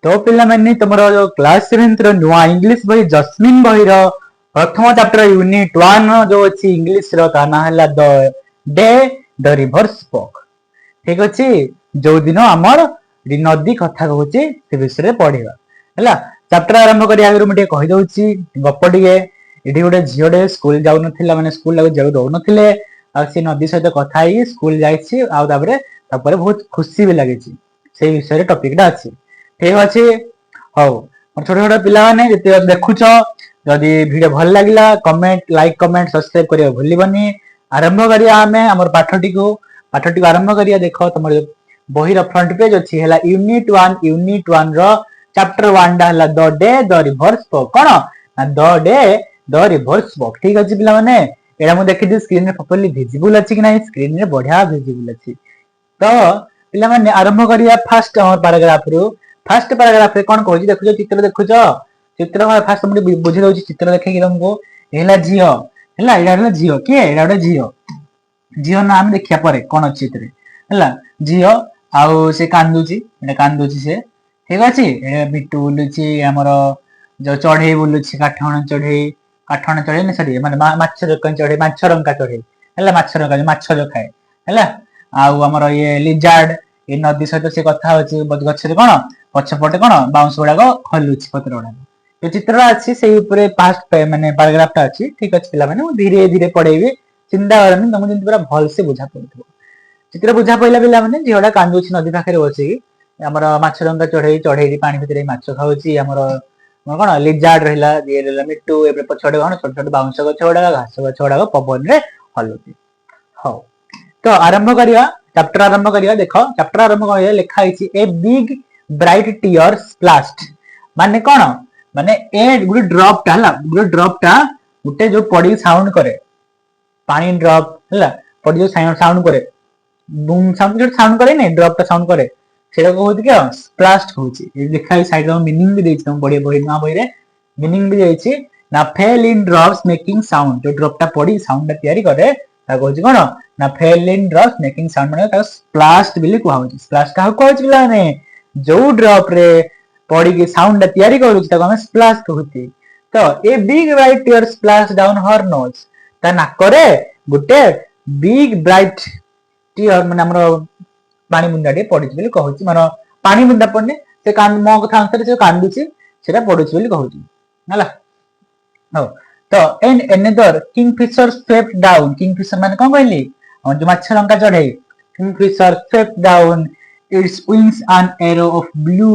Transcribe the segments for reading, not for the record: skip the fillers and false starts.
तो पिला माने तुमरो जो क्लास 7th रो नुआ इंग्लिश बही जस्मिन बही रो प्रथम चैप्टर यूनिट 1 जो अछि इंग्लिश रो ता ना हला the day the river spoke. ठीक अछि जो दिन हमर नदी कथा कहूची से विषय रे पढिबा हला। चैप्टर आरंभ करी आगे मटे कहि दउची गप टिके। एठी गोटे झियोडे स्कूल जाउ नथिला माने स्कूल लागु जाउ दउ नथिले आ से नदी सहित कथा ही स्कूल जाईछि आ तापरे बहुत खुशी भी लागिछि से विषय रे टॉपिक टा अछि। ठीक अछि हौ छोट छोट पिला माने जते देखुछ जदि वीडियो भल लागिला कमेंट लाइक कमेंट सब्सक्राइब करिया भूलिबनी। आरंभ करिया हमें हमर पाठटी को आरंभ करिया देखो तमर बही रो फ्रंट पेज अछि हला यूनिट 1 रो चैप्टर 1 डा हला the day the river spoke cone the day the river spoke. ठीक अछि पिला माने एडा मु देखि स्क्रीन रे प्रॉपर्ली विजिबल अछि कि नै स्क्रीन रे बढ़िया विजिबल अछि। तो पिला माने आरंभ करिया फर्स्ट हमर पैराग्राफ रो फर्स्ट पैराग्राफ रे कोन कहूची देखुछ चित्र देखुछ चित्र फर्स्ट हम बुझि दउची चित्र देखै कि तुमको एला जियो हला एडा जियो के एडा गोटे जियो जियो नाम देखिया परे कोन अछि चित्र हला जियो आउ से कांदुची से। ठीक अछि ए बिटू बुलुची हमर जो चढ़ई बुलुची काठण चढ़ई न सरी माने माछ रंका चढ़ई हला माछ जो खाए हला। आउ हमर ये लिजार्ड ए नदी सहित से कथा होची गछ रे कोन पछपटे कोन बाउंस गुडाको हलुची पत्र गुडा ए चित्र अछि से ऊपर पास्ट माने पैराग्राफ टा अछि। ठीक अछि पिला माने धीरे धीरे पढेबी चिंता करनी तुम जंती पूरा भल से बुझा पड़थो चित्र बुझा पइला पिला माने झियोडा कांदुची नदी पाखरे बसी हमर माछरंका चढ़ई पानी भितरे माछ खाउची हमर कोन लिजार्ड रहला दिए रहला मिट्टू ए पछडे कोन छोट छोट बाउंस गछ गुडा घास गछ गुडा पवन रे हलुची। हौ तो आरंभ करिया चैप्टर आरंभ करिया देखो चैप्टर आरंभ करिया लिखा आइछि a big bright tear splashed माने कोन माने ए गुडी ड्रॉप टा हला गुडी ड्रॉप टा गुटे जो पडी साउंड करे पानी ड्रॉप हला पडी जो साउंड करे बूम साउंड करे नै ड्रॉप टा साउंड करे सेटा कहूती के स्प्लैश्ड कहूची ए लिखा साइड रो मीनिंग भी देछि तुम बडी ना बही रे मीनिंग भी देछि ना फेल इन ड्रॉप्स मेकिंग साउंड जो ड्रॉप टा पडी साउंड टा तयारी करे ता कहूची कोन ना फेल इन ड्रॉप्स मेकिंग साउंड माने ता स्प्लैश्ड बिली कहूची स्प्लैश का कहूची बिला ने जो ड्रॉप रे पडी के साउंड टा तयारी करूची ता हम स्प्लैश कहूती। तो a big bright tear splash down her nose ता ना करे गुटे बिग ब्राइट टीयर माने हमरो पानी बुंदा टे पडिछि बोली कहूची मानो पानी बुंदा पडने से कान मो कथा अनुसार से कांदुची सेटा पडुछि बोली कहूची हला। हो तो and another Kingfisher swept down Kingfisher माने कोन कहली हम जो माछ लंका चढ़े Kingfisher swept down its wings an arrow of blue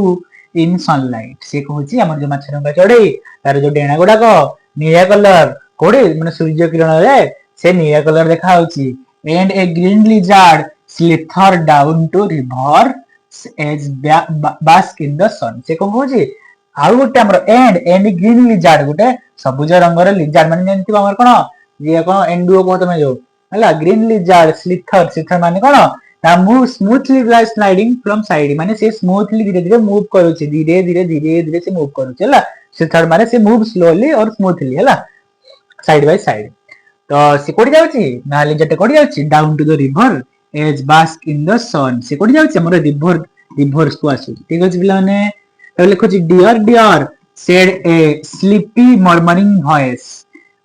in sunlight से कहूची हमर जो माछ लंका चढ़े तार जो डेणा गुडा को नीला कलर कोडे माने सूर्य किरण रे से नीला कलर देखा होची and A green lizard slither down to river as bask in the sun से कोन कहूची आउ गोटे हमर एंड ग्रीन लिजार्ड गोटे सबुज रंगर लिजार्ड माने जंती हमर कोन ये कोन एंडुओ को तमे जो हला ग्रीन लिजार्ड स्लिथर माने कोन ता move smoothly by sliding from side माने से स्मूथली धीरे धीरे मूव करूची धीरे धीरे से मूव करूची हला स्लिथर माने से मूव स्लोली और स्मूथली हला साइड बाय साइड। तो से कोडी जाउची ना लिजार्ड कोडी जाउची down to the river edge bask in the sun से कोडी जाउची हमर रिवर को आसु। ठीक अछि पिला माने तो लिखुची डियर डियर सेड ए स्लीपी मर्मरिंग वॉइस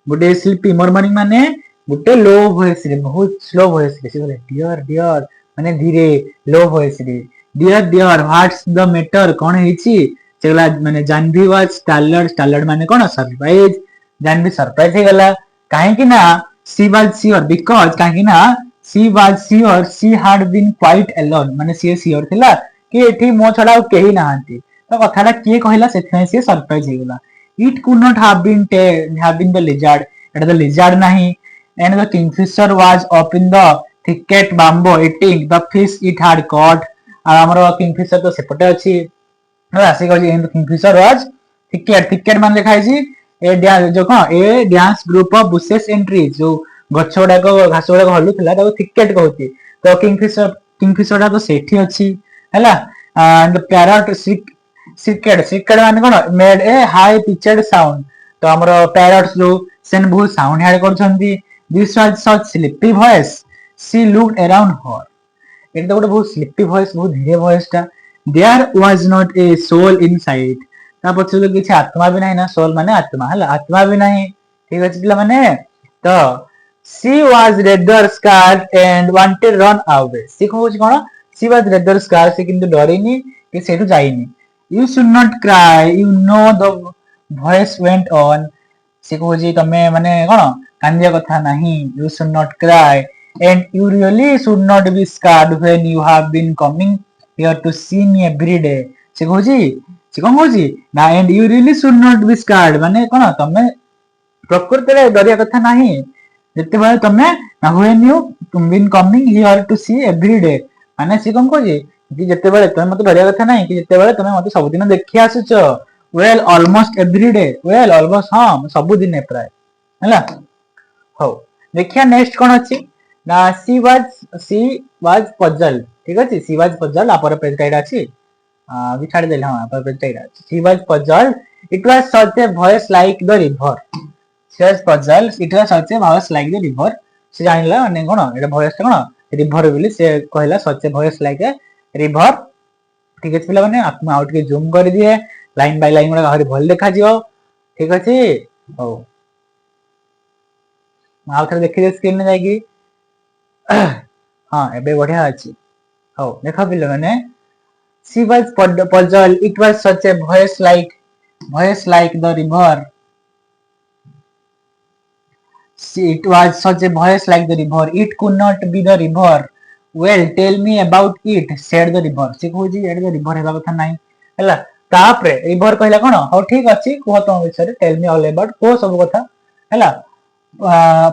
गुटे स्लीपी मर्मरिंग माने गुटे लो वॉइस रे बहुत स्लो वॉइस रे से बोले डियर डियर माने धीरे लो वॉइस रे dear dear what's the matter कोन हेची सेला माने जानवी वाज स्टालर्ड माने कोन सरप्राइज जानवी सरप्राइज हे गला काहे कि ना सी वाज श्योर बिकॉज़ काहे कि ना she was sure she had been quite alone माने सी श्योर थिला कि एठी मो छडा केही नाहंती तो कथाटा किए कहला सेथै से सरप्राइज हे गला it could not have been the lizard एटा द लिजार्ड नाही and the kingfisher was up in the thicket bamboo eating the fish it had caught आ हमरो किंगफिशर तो सेपटे अछि हला से कहली and the kingfisher was thicket मान लिखाई छी ए जो कोन a dense group of bushes and trees जो गछ गुडा को घास गुडा को हलुथिला ताको थिकेट कहउती तो किंगफिशर तो सेठी अछि हला एंड द पैरट सिकेट माने कोन made a high pitched sound तो हमरो पैरट्स जो सेन बहुत साउंड हेड करछंती this was such sleepy voice she looked around her एटा तो बहुत स्लीपी वॉइस बहुत धीरे वॉइस ता there was not a soul inside. ତା ପଛରେ କିଛି ଆତ୍ମା ବି ନାହିଁ ନା, soul ମାନେ ଆତ୍ମା ହେଲା, ଆତ୍ମା ବି ନାହିଁ। ଠିକ ଅଛି ପିଲାମାନେ, ତ she was rather scared and wanted run away. ସେ କହୁଛି କଣ, she was rather scared, ସେ କିନ୍ତୁ ଡରିନି କି ସେଇଠୁ ଯାଇନି। You should not cry, you know, the voice went on. ସେ କହୁଛି ତମେ ମାନେ କଣ କାନ୍ଦିବା କଥା ନାହିଁ, you should not cry and you really should not be scared when you have been coming here to see me every day. ସେ କହୁଛି, ସେ କଣ କହୁଛି ନା, and you really should not be scared ମାନେ କଣ, ତମେ ପ୍ରକୃତରେ ଡରିବା କଥା ନାହିଁ ଯେତେବେଳେ ତମେ when you been coming here to see every day, ମାନେ ସେ କଣ କହୁଛି କି ଯେତେବେଳେ ତମେ ମତେ ଡରିବା କଥା ନାହିଁ କି ଯେତେବେଳେ ତମେ ମତେ ସବୁଦିନ ଦେଖି ଆସୁଛ, well almost every day, well almost ହଁ ସବୁଦିନେ ପ୍ରାୟ ହେଲା। ହଉ ଦେଖିବା ନେକ୍ସଟ କଣ ଅଛି ନା, she was puzzled, ଠିକ ଅଛି, she was puzzled, ଆପର ପେଜ ଟା ଏଇଟା ଅଛି, ବି ଛାଡ଼ିଦେଲି, ହଁ ଆପର ପେଜ ଟା ଏଇଟା ଅଛି, she was puzzled, it was such a voice like the river, she was puzzled, it was such a voice like the river, ସେ ଜାଣିଲା ମାନେ କଣ ଏଇଟା ଭଏସ ଟା କଣ ରିଭର ବୋଲି ସେ କହିଲା, such a voice like a river। ଠିକ ଅଛି ପିଲାମାନେ, ଆଉ ଟିକେ ଜୁମ କରିଦିଏ, ଲାଇନ ବାଇ ଲାଇନ ଗୁଡା ଆହୁରି ଭଲ ଦେଖାଯିବ। ଠିକ ଅଛି, ହଉ ଆଉ ଥରେ ଦେଖିଦିଏ ସ୍କ୍ରିନରେ ଯାଇକି, ହଁ ଏବେ ବଢିଆ ଅଛି। ହଉ ଦେଖ ପିଲାମାନେ, she was puzzled, it was such a voice like the river, it was such a voice like the river, it could not be the river, well tell me about it, said the river। ସେ କହୁଛି ଏଇଟା ତ river ହେବା କଥା ନାହିଁ ହେଲା, ତାପରେ river କହିଲା କଣ, ହଉ ଠିକ ଅଛି କୁହ ତମ ବିଷୟରେ, tell me all about, କୁହ ସବୁ କଥା ହେଲା।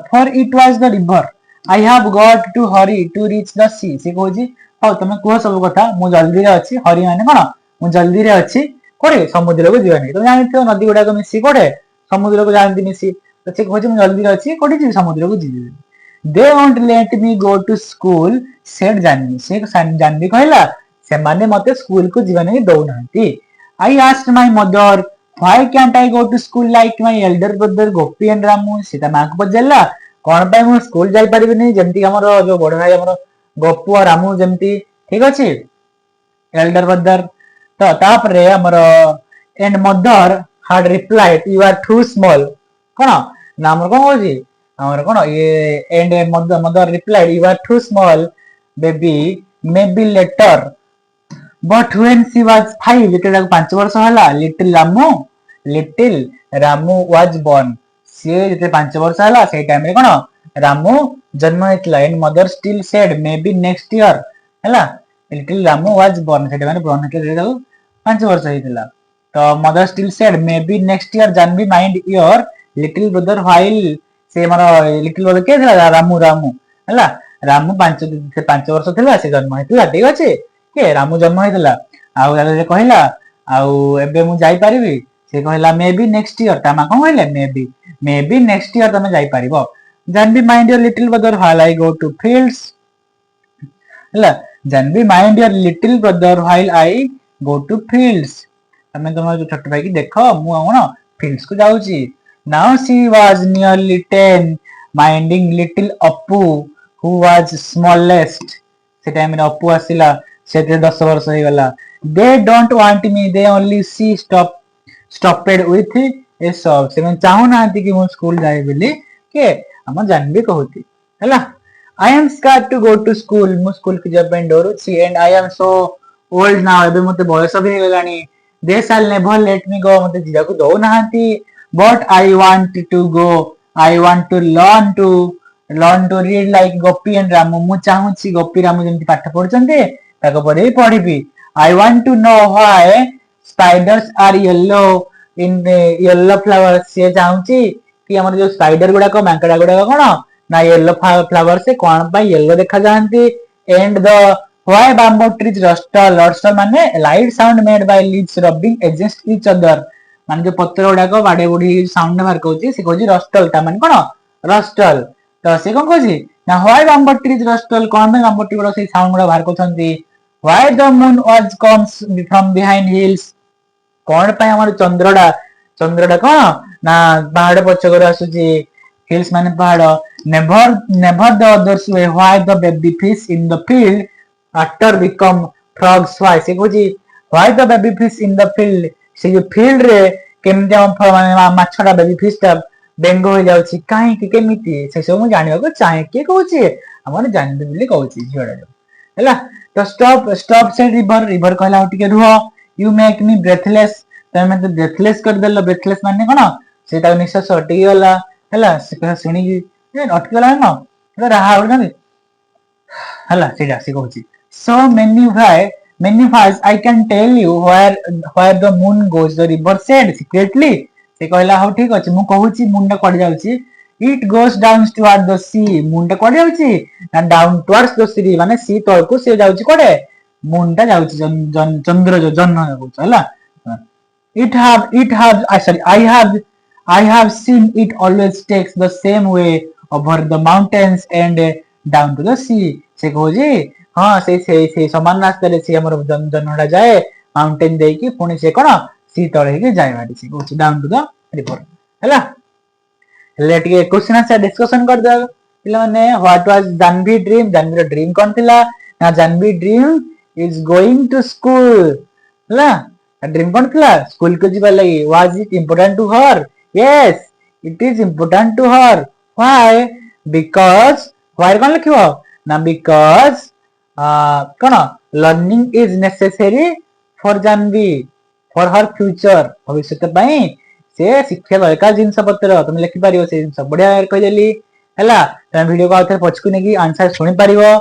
for it was the river, I have got to hurry to reach the sea। ସେ କହୁଛି ହଉ ତମେ କୁହ ସବୁ କଥା, ମୁଁ ଜଲ୍ଦିରେ ଅଛି, ହରି ମାନେ କଣ ମୁଁ ଜଲ୍ଦିରେ ଅଛି କୋଉଠି, ସମୁଦ୍ରକୁ ଯିବା ନାହିଁ। ତମେ ଜାଣିଥିବ ନଦୀ ଗୁଡାକ ମିଶି କୋଉଠି ସମୁଦ୍ରକୁ ଯାଆନ୍ତି ମିଶି, ତ ସେ କହୁଛି ମୁଁ ଜଲ୍ଦିରେ ଅଛି କୋଉଠି ଯିବି, ସମୁଦ୍ରକୁ ଯିବି। they won't let me go to school, said Janhavi. ସେ ଜାନବୀ କହିଲା ସେମାନେ ମତେ ସ୍କୁଲକୁ ଯିବା ନାହିଁ ଦଉନାହାନ୍ତି। I asked my mother why can't I go to school like my elder brother Gopi and Ramu. ସେ ତା ମାଙ୍କୁ ପଚାରିଲା କଣ ପାଇଁ ମୁଁ ସ୍କୁଲ ଯାଇପାରିବିନି ଯେମିତି ଆମର ଯୋଉ ବଡ ଭାଇ ଆମର ଗୋପୁ ଆଉ ରାମୁ ଯେମିତି, ଠିକ ଅଛି ଏଲ୍ଡର ବ୍ରଦର। ତ ତାପରେ ଆମର and mother had replied you are too small, କଣ ନା ଆମର କଣ କହୁଛି ଆମର କଣ ଇଏ and mother replied you are too small baby maybe later, but when she was 5, ଯେତେବେଳେ 5 ବର୍ଷ ହେଲା, little ରାମୁ was born, ସିଏ ଯେତେ 5 ବର୍ଷ ହେଲା ସେଇ ଟାଇମରେ କଣ ରାମୁ ଜନ୍ମ ହେଇଥିଲା। and mother still said maybe next year ହେଲା, little ରାମୁ was born, ସେଟା ମାନେ born ହେଇଥିଲା 5 ବର୍ଷ ହେଇଥିଲା। ତ mother still said maybe next year Janhavi mind your little brother while, ସେ ଆମର little brother କିଏ ଥିଲା, ରାମୁ ହେଲା, ରାମୁ 5 ବର୍ଷ ଥିଲା ସେ ଜନ୍ମ ହେଇଥିଲା, ଠିକ ଅଛି କିଏ ରାମୁ ଜନ୍ମ ହେଇଥିଲା। ଆଉ ସେ କହିଲା ଆଉ ଏବେ ମୁଁ ଯାଇପାରିବି, ସେ କହିଲା ମେ ବି ନେକ୍ସଟ ଇୟର, ତା ମା କଣ କହିଲେ ମେ ବି ନେକ୍ସଟ ଇୟର ତମେ ଯାଇପାରିବ। Janvi mind your little brother while I go to fields ହେଲା, Janvi mind your little brother while I go to fields, ତମେ ତମର ଛୋଟ ଭାଇକି ଦେଖ ମୁଁ କଣ ଫିଲ୍ଡସ କୁ ଯାଉଛି। Now she was nearly 10 minding little Apu who was smallest, ସେ ଟାଇମରେ ଅପୁ ଆସିଲା, ସେଥିରେ 10 ବର୍ଷ ହେଇଗଲା। they don't want me, they only see stopped with a sob, ସେମାନେ ଚାହୁଁନାହାନ୍ତି କି ମୁଁ ସ୍କୁଲ ଯାଏ ବୋଲି, କିଏ ଆମ ଜାନବୀ କହୁଛି ହେଲା। I am scared to go to school, ମୁଁ ସ୍କୁଲ କୁ ଯିବା ପାଇଁ ଡରୁଛି, and I am so old now, ଏବେ ମତେ ବୟସ ବି ହେଇଗଲାଣି। they shall never let me go, ମତେ ଯିବାକୁ ଦଉନାହାନ୍ତି। but I want to go, I want to learn to read like Gopi and Ramu, ମୁଁ ଚାହୁଁଛି ଗୋପୀ ରାମୁ ଯେମିତି ପାଠ ପଢୁଛନ୍ତି ତାଙ୍କ ପରି ବି ପଢିବି। I want to know why spiders are yellow in the yellow flowers, ସେ ଚାହୁଁଛି କି ଆମର ଯୋଉ ସ୍ପାଇଡର ଗୁଡାକ ମାଙ୍କଡା ଗୁଡାକ କଣ ନା ୟେଲୋ ଫ୍ଲାୱାର ସେ କଣ ପାଇଁ ୟେଲୋ ଦେଖାଯାଆନ୍ତି। and the why bamboo trees rustle ମାନେ light sound made by leaves rubbing against each other, ମାନେ ଯୋଉ ପତ୍ର ଗୁଡାକ ବାଡେଇ ବୁଡି ସାଉଣ୍ଡ ବାହାର କରୁଛି, ସେ କହୁଛି ରଷ୍ଟଲ, ତା ମାନେ କଣ ରଷ୍ଟଲ। ତ ସେ କଣ କହୁଛି ନା why bamboo trees rustle, କଣ ପାଇଁ bamboo tree ଗୁଡାକ ସେଇ ସାଉଣ୍ଡ ଗୁଡା ବାହାର କରୁଛନ୍ତି। why the moon was comes from behind hills, କଣ ପାଇଁ ଆମର ଚନ୍ଦ୍ରଟା କଣ ନା ପାହାଡ ପଛକରୁ ଆସୁଛି, ହିଲ୍ସ ମାନେ ପାହାଡ। never the others way, why the baby fish in the field after become frogs, why, ସେ କହୁଛି why the baby fish in the field से जो field रे केमती हम माछटा baby fish टा बेंग हो जाउची काहे कि केमिति से सब मु जानिबा को चाहे के कहूची हमर जानबे बोली कहूची झियोडा हैला तो स्टॉप से रिवर कहला टिके रुह यू मेक मी ब्रेथलेस तमे तो ब्रेथलेस कर देलो ब्रेथलेस माने कोन सेटा निश्वास अटकी गला हैला से कह सुनी अटकी गला न रहा हो ना हैला सेटा से कहूची so many times I can tell you where the moon goes the river said secretly से कहला हो ठीक अछि मु कहूची मून टा कड जाउची it goes down toward the sea moon टा कड जाउची ना down towards the sea माने sea तळ को से जाउची कोडे मून टा जाउची चंद्र जो जन्म होछ हला I have seen it always takes the same way over the mountains and down to the sea से कहूजी हां से समान रास्ता रे से हमर जन्मडा जाए माउंटेन दे की पुणी से कोन सी तळे के जाय बाटी से कहूची डाउन टू द रिवर हला लेट के क्वेश्चन आंसर डिस्कशन कर दे पिला माने व्हाट वाज जानवी ड्रीम कोन थिला ना Janvi dream is going to school हला ड्रीम कोन थिला स्कूल को जीवा लगी was it important to her yes it is important to her why because why कोन लिखियो ना बिकॉज़ कोन learning is necessary for Janvi for her future भविष्य पई से शिक्षा दरकार जिनस पत्र तुम लिखि पारियो से जिनस बढ़िया कहि देली हैला तुम वीडियो को आथर पछकु नेकी आंसर सुनि पारियो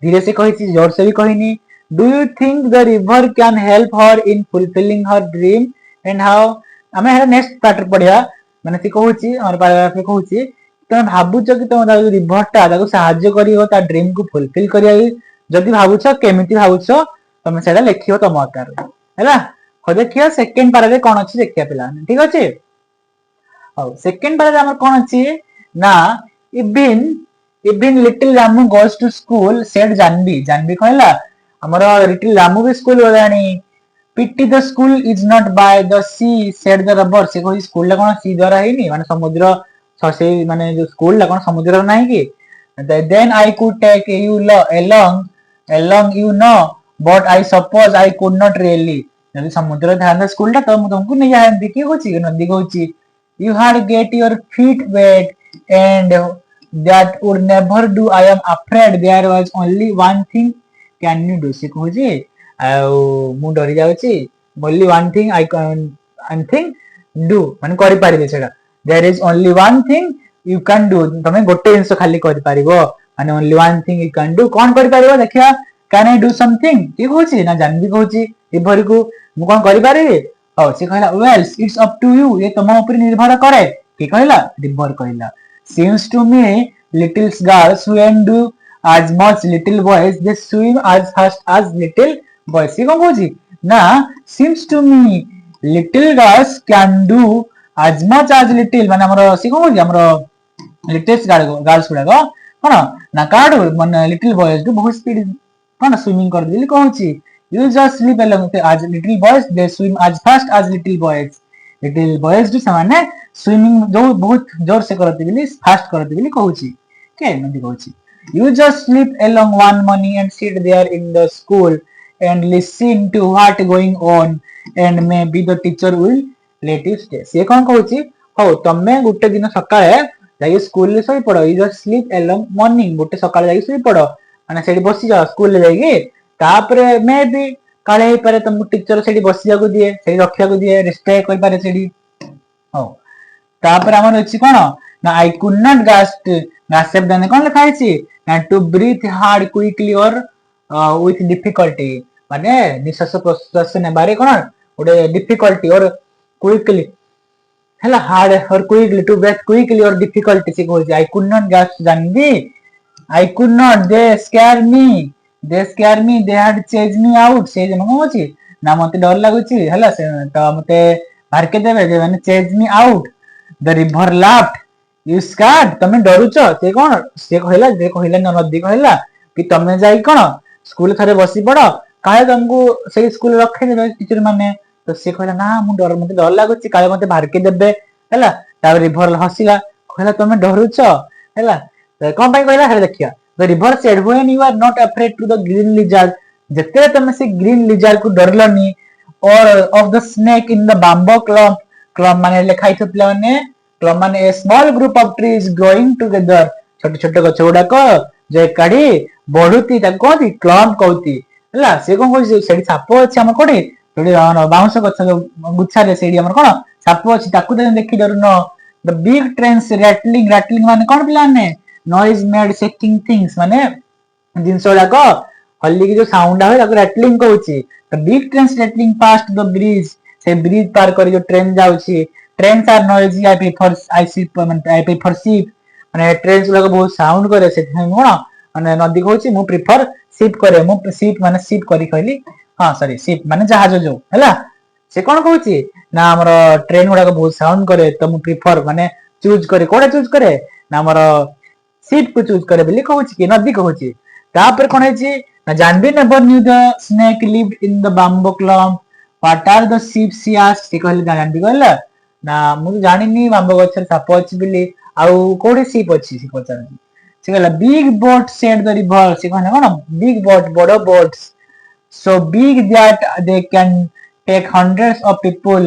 धीरे से कहिछि जोर से भी कहिनी do you think the river can help her in fulfilling her dream and how हमें है नेक्स्ट पार्ट पढ़िया माने से कहूछि और पैराग्राफ में कहूछि तुम भाबुछ कि तुम रिवर टा ताको सहाय्य करियो ता ड्रीम को फुलफिल करिया जदि भाबुछ केमिति भाबुछ तुम सेटा लिखियो तुम आकार हैला हो देखियो सेकंड पारा रे कोन अछि देखिया पिला ठीक अछि औ सेकंड पारा रे हमर कोन अछि ना even little Ramu goes to school said Janvi कहला हमर लिटिल रामू भी स्कूल गलानी पिटी the school is not by the sea said the rubber से कोई स्कूल ला कोन सी द्वारा हेनी माने समुद्र से माने जो स्कूल ला कोन समुद्र नाही की then I could take you along you know but I suppose I could not really यदि समुद्र ध्यान स्कूल टा तो तुमको नहीं जाए देखी होची नदी होची you had get your feet wet and that would never do I am afraid there was only one thing can you do से कहूजी मु डरी जाउची only one thing I can think do माने करि पारिबे सेटा there is only one thing you can do तमे गोटे जिंस खाली करि पारिबो माने only one thing you can do कोन करि पारिबो देखिया can I do something की कहूची ना जानबी कहूची रिवर को मु कोन करि पारिबे औ से कहला well it's up to you ये तम ऊपर निर्भर करे की कहला रिवर कहला seems to me little girls swim do as much little boys they swim as fast as little boys की कहूची ना seems to me little girls can do as much as little माने हमर से कहूची हमर लिटिल गर्ल्स गुडा कोन ना काड मन little boys do बहुत स्पीड कोन स्विमिंग कर दिली कहूची you just slip along as little boys they swim as fast as little boys do समान स्विमिंग जो बहुत जोर से करते बिली फास्ट करते बिली कहूची के नदी कहूची you just sleep along one morning and sit there in the school and listen to what going on and maybe the teacher will let you stay से कोन कहूची हो तमे गुटे दिन सकाळे जाई स्कूल ले सोई पड़ो you just sleep along morning गुटे सकाळे जाई सोई पड़ो माने सेठी बसी जा स्कूल ले जाई तापरे मे भी काले ही पारे तुम टीचर सेठी बसी जाको दिए सेठी रखिया को दिए स्टे कर पारे सेठी हो तापरे हमर अछि कोन ना आई कुड नॉट गास्प देने कोन लिखा अछि ना टू ब्रीथ हार्ड क्विकली और विथ डिफिकल्टी माने निश्वास प्रश्वास ने बारे कोन ओडे डिफिकल्टी और क्विकली हला हार्ड और क्विकली टू ब्रीथ क्विकली और डिफिकल्टी से कहै I could not gasp Janvi I could not they scare me they had chased me out से जन को अछि ना मते डर लागुची हला से त मते बाहर के देबे जे माने chase me out the river laughed you scared तमे डरुच से कोन से कहला न नदी कहला कि तमे जाई कोन स्कूल थारे बसी पड़ो काहे तुमको से स्कूल रखे देबे टीचर माने तो से कहला ना मु डर मते डर लागुची काहे मते बाहर के देबे हला ता रिवर हसिला कहला तमे डरुच हला कोन भाई कहला हे देखिया the river said when you are not afraid to the green lizard ଯେତେବେଳେ ତମେ ସେ ଗ୍ରୀନ ଲିଜାର୍ଡ କୁ ଡରିଲନି or of the snake in the bamboo clump ମାନେ ଲେଖା ହେଇଥିବ ପିଲାମାନେ clump ମାନେ a small group of trees growing together ଛୋଟ ଛୋଟ ଗଛ ଗୁଡାକ ଯେ ଏକାଠି ବଢୁତି ତାକୁ କହନ୍ତି clump କହୁଛି ହେଲା ସେ କଣ କହୁଛି ସେଠି ସାପ ଅଛି ଆମର କୋଉଠି ସେଠି ବାଉଁଶ ଗଛ ଗୁଚ୍ଛାରେ ସେଇଠି ଆମର କଣ ସାପ ଅଛି ତାକୁ ଦେଖି ଡରୁନ the big trains rattling ମାନେ କଣ ପିଲାମାନେ noise made shaking things ମାନେ ଜିନିଷ ଗୁଡାକ ହଲିକି ଯୋଉ ସାଉଣ୍ଡ ହୁଏ ତାକୁ rattling କହୁଛି the big trains rattling past the bridge ସେ ବ୍ରିଜ ପାର କରି ଯୋଉ ଟ୍ରେନ ଯାଉଛି trains are noisy I prefer sheep ମାନେ ଟ୍ରେନ ଗୁଡାକ ବହୁତ ସାଉଣ୍ଡ କରେ ସେଥିପାଇଁ କଣ ମାନେ ନଦୀ କହୁଛି ମୁଁ ପ୍ରିଫର ସିପ୍ କରେ ମୁଁ ସିପ୍ ମାନେ ସିପ୍ କରି କହିଲି ହଁ ସରି ସିପ୍ ମାନେ ଜାହାଜ ଯୋଉ ହେଲା ସେ କଣ କହୁଛି ନା ଆମର ଟ୍ରେନ ଗୁଡାକ ବହୁତ ସାଉଣ୍ଡ କରେ ତ ମୁଁ ପ୍ରିଫର ମାନେ ଚୁଜ କରେ କୋଉଟା ଚୁଜ କରେ ନା ଆମର ସିପ୍ କୁ ଚୁଜ କରେ ବୋଲି କହୁଛି କି ନଦୀ କହୁଛି ତାପରେ କଣ ହେଇଛି ନା Janhavi never knew the snake lived in the bamboo clump what are the sheep she asked ସେ କହିଲେ ଜାନବୀ କହିଲା ନା ମୁଁ ଜାଣିନି ବାମ୍ବ ଗଛରେ ସାପ ଅଛି ବୋଲି ଆଉ କୋଉଠି ସିପ୍ ଅଛି ସେ ପଚାରୁଛି ସେ କହିଲା big boat said the river ସେ କହିଲା କଣ big boat ବଡ boats so big that they can take hundreds of people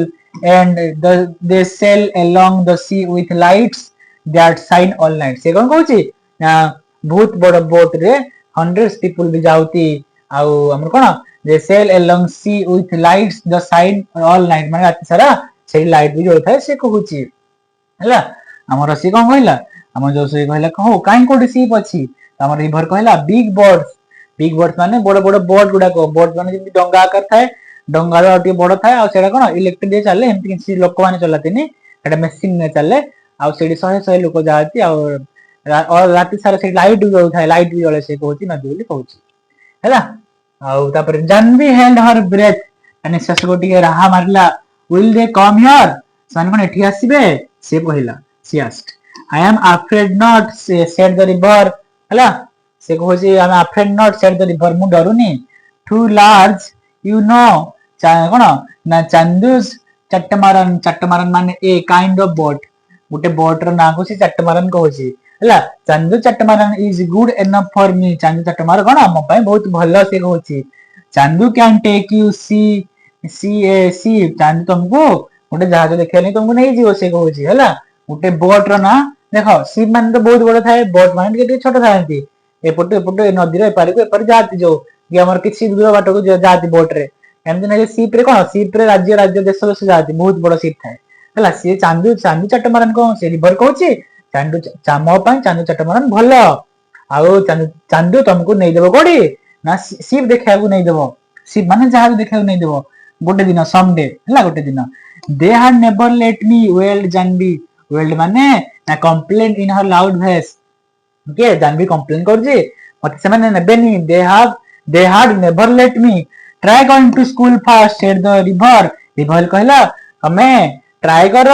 and they sail along the sea with lights that shine all night ସେ କଣ କହୁଛି ନା ବହୁତ ବଡ ବୋଟ ରେ hundreds people ବି ଯାଉତି ଆଉ ଆମର କଣ they sail along sea with lights the shine all night ମାନେ ରାତି ସାରା ସେଇ ଲାଇଟ ବି ଜଳୁଥାଏ ସେ କହୁଛି ହେଲା ଆମର ସେ କଣ କହିଲା ଆମର ଯୋଉ ସେ କହିଲା ହଉ କାହିଁ କୋଉଠି ସିପ୍ ଅଛି ଆମର ରିଭର କହିଲା ବିଗ ବୋର୍ଡ ମାନେ ବଡ ବଡ ବୋଟ ଗୁଡାକ ବୋଟ ମାନେ ଯେମିତି ଡଙ୍ଗା ଆକାର ଥାଏ ଡଙ୍ଗାର ଟିକେ ବଡ ଥାଏ ଆଉ ସେଇଟା କଣ ଇଲେକ୍ଟ୍ରିକ দিয়ে ଚାଲେ ଏମିତି କିଛି ଲୋକମାନେ ଚଲାନ୍ତିନି ସେଟା ମେସିନରେ ଚାଲେ ଆଉ ସେଇଠି ଶହେ ଶହେ ଲୋକ ଯାଆନ୍ତି ଆଉ ରାତି ସାରା ସେଠି ଲାଇଟ ବି ଜଳୁଥାଏ ଲାଇଟ ବି ଜଳେ ସେ କହୁଛି ନଦୀ ବୋଲି କହୁଛି ହେଲା ଆଉ ତାପରେ ଜାନବୀ ହେଲ୍ଡ ହର ବ୍ରେଥ ମାନେ ଶେଷକୁ ଟିକେ ରାହା ମାରିଲା will they come here ସେମାନେ କଣ ଏଠି ଆସିବେ ସେ କହିଲା she asked I am afraid not said the river ହେଲା ସେ କହୁଛି I am afraid not said the river ମୁଁ ଡରୁନି too large you know କଣ ନା ଚାନ୍ଦୁସ ଚାଟମାରନ ମାନେ a kind of boat ଗୋଟେ ବୋଟ ର ନାଁ କହୁଛି ଚାଟମାରନ କହୁଛି ହେଲା Chandu ଚାଟମାରନ is good enough for me Chandu ଚାଟମାର କଣ ଆମ ପାଇଁ ବହୁତ ଭଲ ସେ କହୁଛି Chandu can take you see Chandu ତମକୁ ଗୋଟେ ଜାହାଜ ଦେଖିବା ନେଇ ତମକୁ ନେଇଯିବ ସେ କହୁଛି ହେଲା ଗୋଟେ ବୋଟ ର ନା ଦେଖ ସିପ୍ ମାନେ ତ ବହୁତ ବଡ ଥାଏ ବୋଟ ମାନେ ଟିକେ ଟିକେ ଛୋଟ ଥାନ୍ତି ଏପଟୁ ଏପଟୁ ଏ ନଦୀର ଏପାରିକୁ ଏପାରି ଯାଆନ୍ତି ଯୋଉ କି ଆମର କିଛି ଦୂର ବାଟକୁ ଯାଆନ୍ତି ବୋଟ ରେ ଏମିତି ନାହିଁ ସିପ୍ ରେ କଣ ସିପ୍ ରେ ରାଜ୍ୟ ଦେଶ ଯାଆନ୍ତି ବହୁତ ବଡ ସିପ୍ ଥାଏ ହେଲା ସିଏ ଚାନ୍ଦୁ ଚାଟମାରନ କଣ ସେ ରିଭର କହୁଛି ମୋ ପାଇଁ ଚାନ୍ଦୁ ଚାଟମାରନ ଭଲ ଆଉ ଚାନ୍ଦୁ ତମକୁ ନେଇଦବ କୋଉଠି ନା ସିପ୍ ଦେଖିବାକୁ ନେଇଦବ ସିପ୍ ମାନେ ଜାହାଜ ଦେଖିବାକୁ ନେଇଦବ ଗୋଟେ ଦିନ ସମଡେ ହେଲା ଗୋଟେ ଦିନ they had never let me wailed Janvi wailed ମାନେ ନା complain in her loud voice okay Janvi complain କରୁଛି ମତେ ସେମାନେ ନେବେନି they had never let me try going to school first said the river କହିଲା ତମେ ଟ୍ରାଏ କର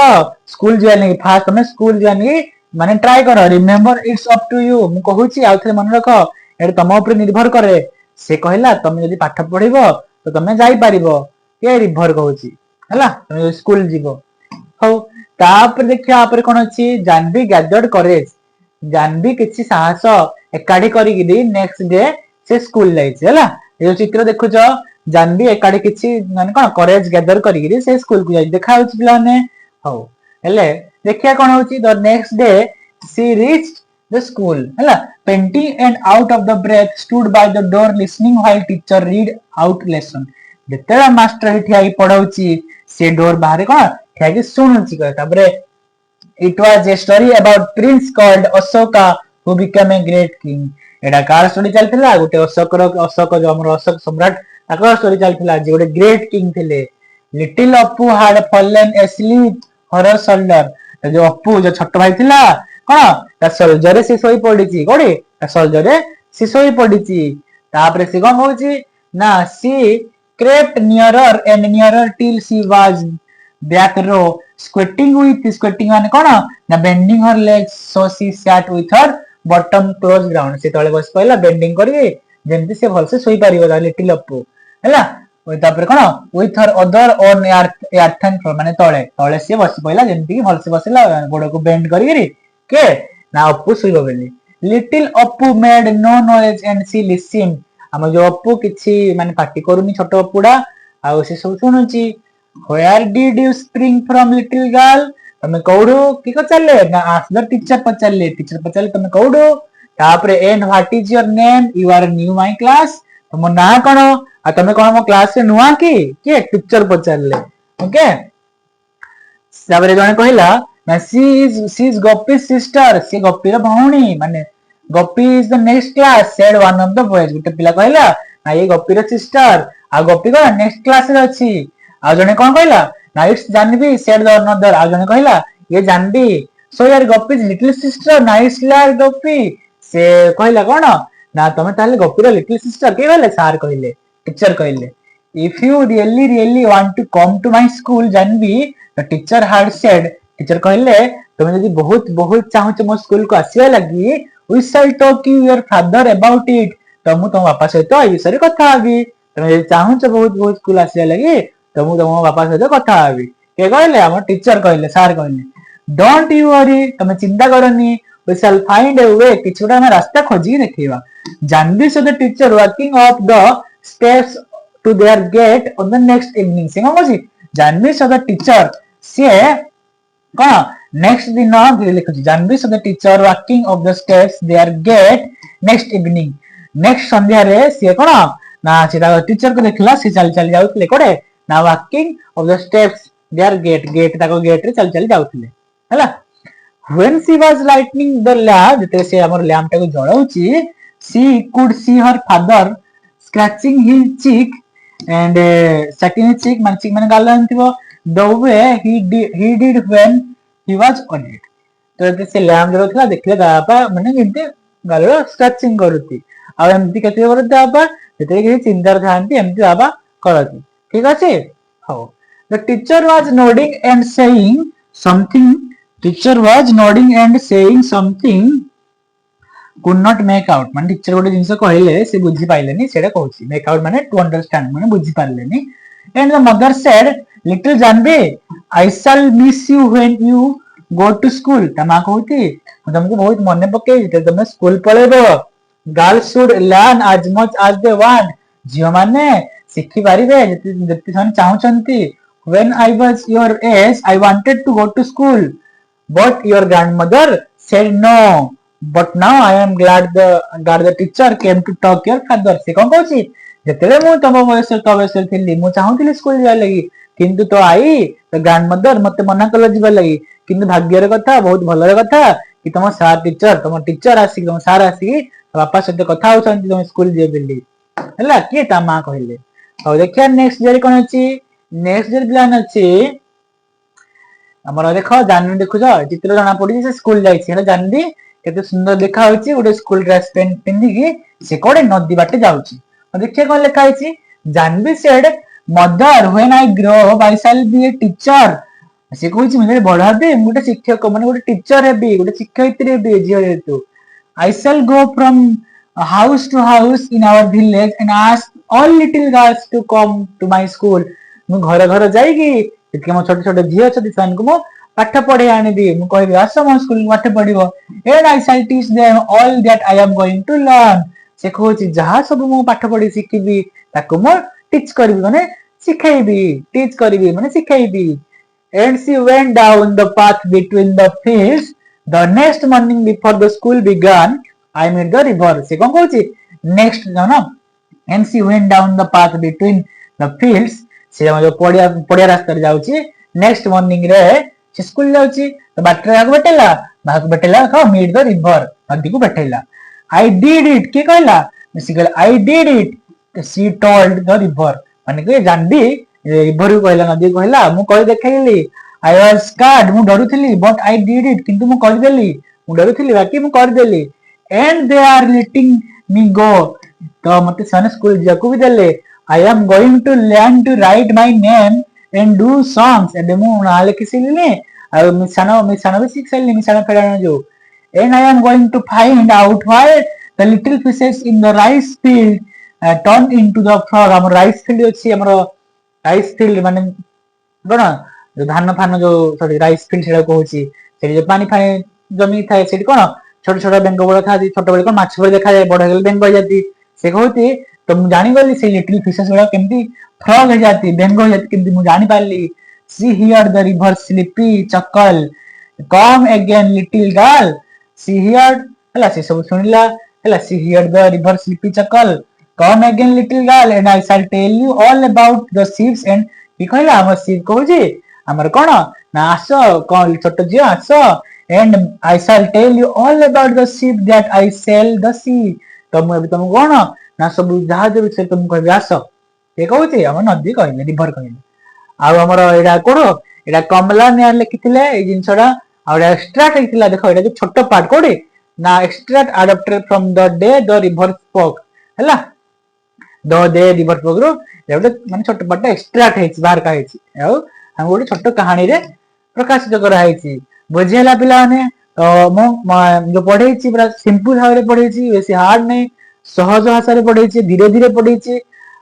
ସ୍କୁଲ ଯିବା ଲାଗି ଫାଷ୍ଟ ତମେ ସ୍କୁଲ ଯିବା ଲାଗି ମାନେ ଟ୍ରାଏ କର remember it's up to you ମୁଁ କହୁଛି ଆଉ ଥରେ ମନେ ରଖ ଏଟା ତମ ଉପରେ ନିର୍ଭର କରେ ସେ କହିଲା ତମେ ଯଦି ପାଠ ପଢିବ ତ ତମେ ଯାଇପାରିବ କିଏ ରିଭର କହୁଛି ହେଲା ତମେ ସ୍କୁଲ ଯିବ ହଉ ତାପରେ ଦେଖିବା ଉପରେ କଣ ଅଛି ଜାନବୀ ଗ୍ୟାଦର୍ଡ କରେଜ ଜାନବୀ କିଛି ସାହସ ଏକାଠି କରିକି ନେକ୍ସଟ ଡେ ସେ ସ୍କୁଲ ଯାଇଛି ହେଲା ଏ ଯୋଉ ଚିତ୍ର ଦେଖୁଛ ଜାନବୀ ଏକାଠି କିଛି ମାନେ କଣ କରେଜ ଗ୍ୟାଦର କରିକି ସେ ସ୍କୁଲକୁ ଯାଇଛି ଦେଖା ହଉଛି ପିଲାମାନେ ହଉ ହେଲେ ଦେଖିବା କଣ ହଉଛି the next day she reached the school ହେଲା panting and out of the breath stood by the door listening while teacher read out lesson ଯେତେବେଳେ ମାଷ୍ଟର ଏଠି ଠିଆ ହେଇକି ପଢଉଛି ସେ ଡୋର ବାହାରେ କଣ ଠିଆ ହେଇକି ଶୁଣୁଛି ତାପରେ it was a story about prince called Ashoka who became a great king ଏଟା କାର ଷ୍ଟୋରି ଚାଲିଥିଲା ଗୋଟେ ଅଶୋକ ଯୋଉ ଆମର ଅଶୋକ ସମ୍ରାଟ ତାଙ୍କର ଷ୍ଟୋରି ଚାଲିଥିଲା ଯେ ଗୋଟେ ଗ୍ରେଟ୍ କିଙ୍ଗ ଥିଲେ little Appu had fallen asleep on her shoulder ଯୋଉ ଅପୁ ଯୋଉ ଛୋଟ ଭାଇ ଥିଲା କଣ ତା ସୋଲଜରରେ ସେ ଶୋଇ ପଡିଛି କୋଉଠି ତା ସୋଲଜରରେ ସେ ଶୋଇ ପଡିଛି ତାପରେ ସେ କଣ କହୁଛି ନା she crept nearer and nearer till she was back row squatting ମାନେ କଣ ନା bending her legs so she sat with her bottom close ground ସେ ତଳେ ବସି ପଇଲା ବେଣ୍ଡିଂ କରିକି ଯେମିତି ସେ ଭଲସେ ଶୋଇପାରିବ ଲିଟିଲ ଅପୁ ହେଲା ତାପରେ କଣ with her other on earth and floor ମାନେ ତଳେ ସିଏ ବସି ପଇଲା ଯେମିତି କି ଭଲସେ ବସିଲା ଗୋଡକୁ ବେଣ୍ଡ କରିକିରି କେ ନା ଅପୁ ଶୋଇବ ବୋଲି little Apu made no noise and she listened आम जो अपू किछि माने पार्टी करूनी छोट अपुडा आ से सब सुनुची where did you spring from little girl तमे कौडू की पचारले ना आस्क द टीचर पचारले तमे कौडू तापरे and what is your name you are new my class तुम ना कोन आ तमे कोन मो क्लास रे नुआ की के टीचर पचारले ओके तापरे जने कहला ना शी इज गप्पी सिस्टर सी गप्पी रो भौणी माने Guppy is the next class said one of the boys गुटे पिला कहला ना ये गप्पी रो सिस्टर आ गप्पी को नेक्स्ट क्लास रे अछि आ जने कोन कहला ना it's Janvi said the other आ जने कहला ये जानवी सो यार Guppy little sister nice like Guppy से कहला कोन ना तमे ताले गप्पी रो लिटिल सिस्टर के कहले सर कहले टीचर कहले if you really want to come to my school Janvi the teacher had said teacher कहले तमे यदि बहुत बहुत चाहू छ मो स्कूल को आसीया लगी we shall talk you your father about it तो मु तुम बापा सहित ए विषय कथा आबी तमे यदि चाहू छ बहुत बहुत स्कूल आसीया लगी तो मु तुम बापा सहित कथा आबी के कहले हम टीचर कहले सर कहले डोंट यू वरी तमे चिंता करनी वी शैल फाइंड अ वे किछुडा हम रास्ता खोजी देखिबा Janvi so the teacher walking up the steps to their gate on the next evening से कोन जानवी सो द टीचर से कौन नेक्स्ट दिन लिखु Janvi so the teacher walking off the steps their gate next evening next संध्या रे से कौन ना सीधा टीचर को देखला से चल चल जाउतले कोडे ना walking off the steps their gate ताको गेट रे चल चल जाउतले हला when she was lightning the lamp जते से हमर लैम्प टाको जळाउची she could see her father scratching his cheek and setting cheek माने गाल अंतिबो the way he did when he was on it तो से लैम्प जळुथला देखले दापा माने केते गालो स्क्रैचिंग करूती आ एमती केते बर दापा जते के चिंता थांती एमती दापा करती ठीक अछि हो the teacher was nodding and saying something could not make out माने टीचर गोटे जिंस कहले से बुझी पाइलेनी सेडा कहूची मेक आउट माने टू अंडरस्टैंड माने बुझी पारलेनी and the mother said little janvi I shall miss you when you go to school तमा कहूती तुमको बहुत मने पके तुम स्कूल पळेबो girls should learn as much as they want झियो माने सिखि पारिबे जति सन चाहउचंती when I was your age I wanted to go to school but your grandmother said no but now I am glad the teacher came to talk your father से कोन कहूची जतले मु तम बयस थिली मु चाहूतिली school जा लगी किंतु तो आई तो ग्रैंडमदर मते मना कल जीवा लगी किंतु भाग्यर कथा बहुत भलर कथा कि तुम टीचर आसी तुम सार आसी बापा सहित कथा होचंती तुम स्कूल जे बिल्ली हला के ता मां कहले और देखिया नेक्स्ट जेरी कोन अछि नेक्स्ट जेरी प्लान अछि हमर देखो जानवी देखु जा चित्र जणा पड़ी से स्कूल जाई छी हला जानवी केते सुंदर देखा होची ओडे स्कूल ड्रेस पिंदी की से कोडे नदी बाटे जाउची देखिए कौन लिखा है Janvi said mother when I grow up I shall be a teacher से कहूची मुझे बड़ा बे गोटे शिक्षक माने गोटे टीचर हेबी गोटे शिक्षयित्री हेबी जियो हेतु I shall go from house to house in our village and ask all little girls to come to my school मु घर घर जाईगी इतके मो छोटे छोटे झियो छथि सान को मो पाठ पढे आनी दी मु कहबी आस मो स्कूल पाठ पढिबो and I shall teach them all that I am going to learn से कहूची जहा सब मु पाठ पढी सिखिबी ताको मो टीच करबी माने सिखाइबी टीच करबी माने सिखाइबी and she went down the path between the fields the next morning before the school began I met the river से कोन कहूची next जानो and she went down the path between the fields से जो पडिया रास्ता रे जाउची next morning रे से school जाउची तो बाटरे आग बेटेला का meet the river नदी को बैठेला I did it के कहला से कहला I did it she told the river माने के जानबी रिवर कहला नदी कहला मु कहि देखैली I was scared मु डरुथिली but I did it किंतु मु कर देली मु डरुथिली बाकी मु कर देली and they are letting me go तो मते सन स्कूल जाकू भी देले I am going to learn to write my name and do songs एबे मु ना लिखिसिली आ मिसानो भी सिखसली मिसानो फेडानो जो and I am going to find out why the little fishes in the rice field turn into the frog हम rice field अछि हमरो rice field माने कोन जो धान फान जो सॉरी राइस फील्ड सेडा कहूची से जो पानी फानी जमी थाए सेठी कोन छोट छोट बेंग बड़ था छोट बड़ कोन माछ बड़ देखा जाय बड़ हेल बेंग जाती से कहूती तो मु जानि गली से लिटिल फिशेस गुडा केमती फ्रॉग हो जाती बेंग हो जाती केमती मु जानि पारली see here the river sleepy चकल come again little girl see here हला से सब सुनिला हला see here the river sleepy चकल come again little girl and I shall tell you all about the ships and की कहला हम शिप कहूजी हमर कोन ना आसो कोन छोट जियो आसो and I shall tell you all about the ship that I sail the sea तो मु अभी तुम कोन ना सब जहाज विषय तुम कहबे आसो के कहूची हम नदी कहले रिवर कहले आ हमर एडा कोडो एडा कमला ने लिखिथिले ए जिंसडा आ एक्सट्रैक्ट हेतिला देखो एडा जो छोटो पार्ट कोडे ना extract adopted from the day the river spoke हला द डे रिवर स्पोक रो एवडे माने छोटो पार्ट एक्सट्रैक्ट हेछि बाहर का हेछि आ हम गोटे छोटो कहानी रे प्रकाशित करा हेछि बुझेला पिला माने तो मो जो पढेछि पूरा सिंपल भाव रे पढेछि बेसी हार्ड नै सहज भाषा रे पढेछि धीरे धीरे पढेछि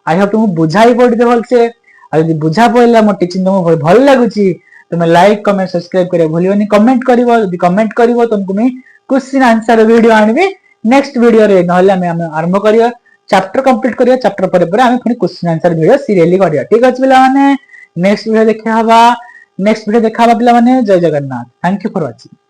आई होप तुमको बुझाई पड़ते भल से आ यदि बुझा पड़ला मो टीचिंग तुमको भल लागुची तुम लाइक कमेंट सब्सक्राइब करे भूलियोनी कमेंट करिवो यदि कमेंट करिवो तुमको मैं क्वेश्चन आंसर वीडियो आनिबे नेक्स्ट वीडियो रे नहले हम आरंभ करिया चैप्टर कंप्लीट करिया चैप्टर पर हम फिर क्वेश्चन आंसर वीडियो सीरियली करिया ठीक अछि पिला माने नेक्स्ट वीडियो देखा हवा नेक्स्ट वीडियो देखा हवा पिला माने जय Jagannath thank you for watching.